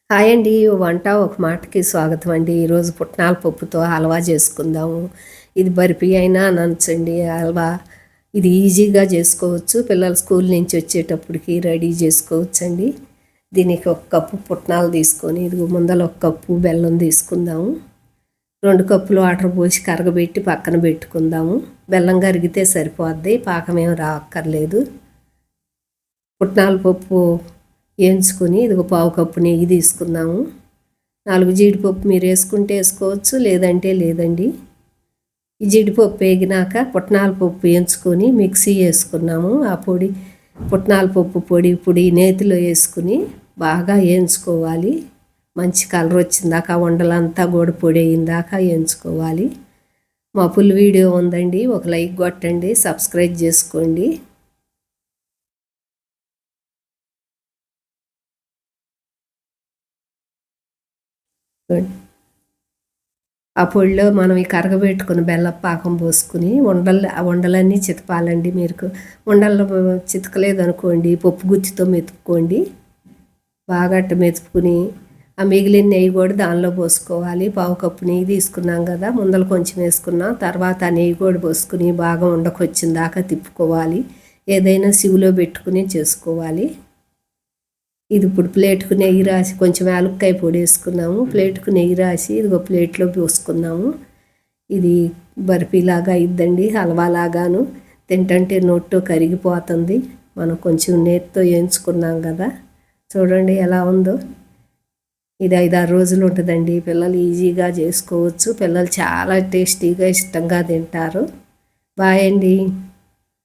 Hi అండి. వంట ఒక మాటకి స్వాగతం అండి. ఈరోజు పుట్నాల పప్పుతో హల్వా చేసుకుందాము. ఇది బర్ఫీ అయినా అనంచండి హల్వా. ఇది ఈజీగా చేసుకోవచ్చు. పిల్లలు స్కూల్ నుంచి వచ్చేటప్పటికి రెడీ చేసుకోవచ్చండి. దీనికి ఒక కప్పు పుట్నాలు తీసుకొని ఇది ముందర ఒక కప్పు బెల్లం తీసుకుందాము. 2 కప్పులు వాటర్ పోసి కరగబెట్టి పక్కన పెట్టుకుందాము. బెల్లం కరిగితే సరిపోద్ది, పాకమేం రాక్కర్లేదు. పుట్నాల పప్పు వేయించుకొని ఇదిగో పావు కప్పు నెయ్యి తీసుకుందాము. 4 జీడిపప్పు మీరు వేసుకుంటే వేసుకోవచ్చు, లేదంటే లేదండి. ఈ జీడిపప్పు వేగినాక పుట్నాల పప్పు వేయించుకొని మిక్సీ వేసుకున్నాము. ఆ పొడి పుట్నాల పప్పు పొడి నేతిలో వేసుకుని బాగా వేయించుకోవాలి. మంచి కలర్ వచ్చిందాక ఉండలంతా కూడా పొడి అయిందాక వేయించుకోవాలి. మా ఫుల్ వీడియో ఉందండి, ఒక లైక్ కొట్టండి, సబ్స్క్రైబ్ చేసుకోండి. ఆ పొడిలో మనం ఈ కరగబెట్టుకుని బెల్లం పాకం పోసుకుని ఉండలన్నీ చితపాలండి. మీరు ఉండలు చితకలేదు అనుకోండి, పప్పు గుత్తితో మెతుక్కోండి. బాగా అట్ట మెతుకుని ఆ మిగిలిన నెయ్యి కూడా దానిలో పోసుకోవాలి. పావు కప్పు నెయ్యి తీసుకున్నాం కదా, ముందర కొంచెం వేసుకున్నాం, తర్వాత ఆ నెయ్యి కూడా పోసుకుని బాగా ఉండకొచ్చిన దాకా తిప్పుకోవాలి. ఏదైనా సివులో పెట్టుకుని చేసుకోవాలి. ఇది ఇప్పుడు ప్లేట్కు నెయ్యి రాసి కొంచెం యాలక్కాయ పొడి వేసుకున్నాము. ప్లేట్కు నెయ్యి రాసి ఇదిగో ప్లేట్లో పోసుకున్నాము. ఇది బర్ఫీలాగా అయిద్దండి, హల్వాలాగాను. తింటంటే నోట్లో కరిగిపోతుంది. మనం కొంచెం నేతితో వేయించుకున్నాం కదా, చూడండి ఎలా ఉందో. ఇది 5-6 రోజులు ఉంటుందండి. పిల్లలు ఈజీగా చేసుకోవచ్చు. పిల్లలు చాలా టేస్టీగా ఇష్టంగా తింటారు. బాయ్ అండి.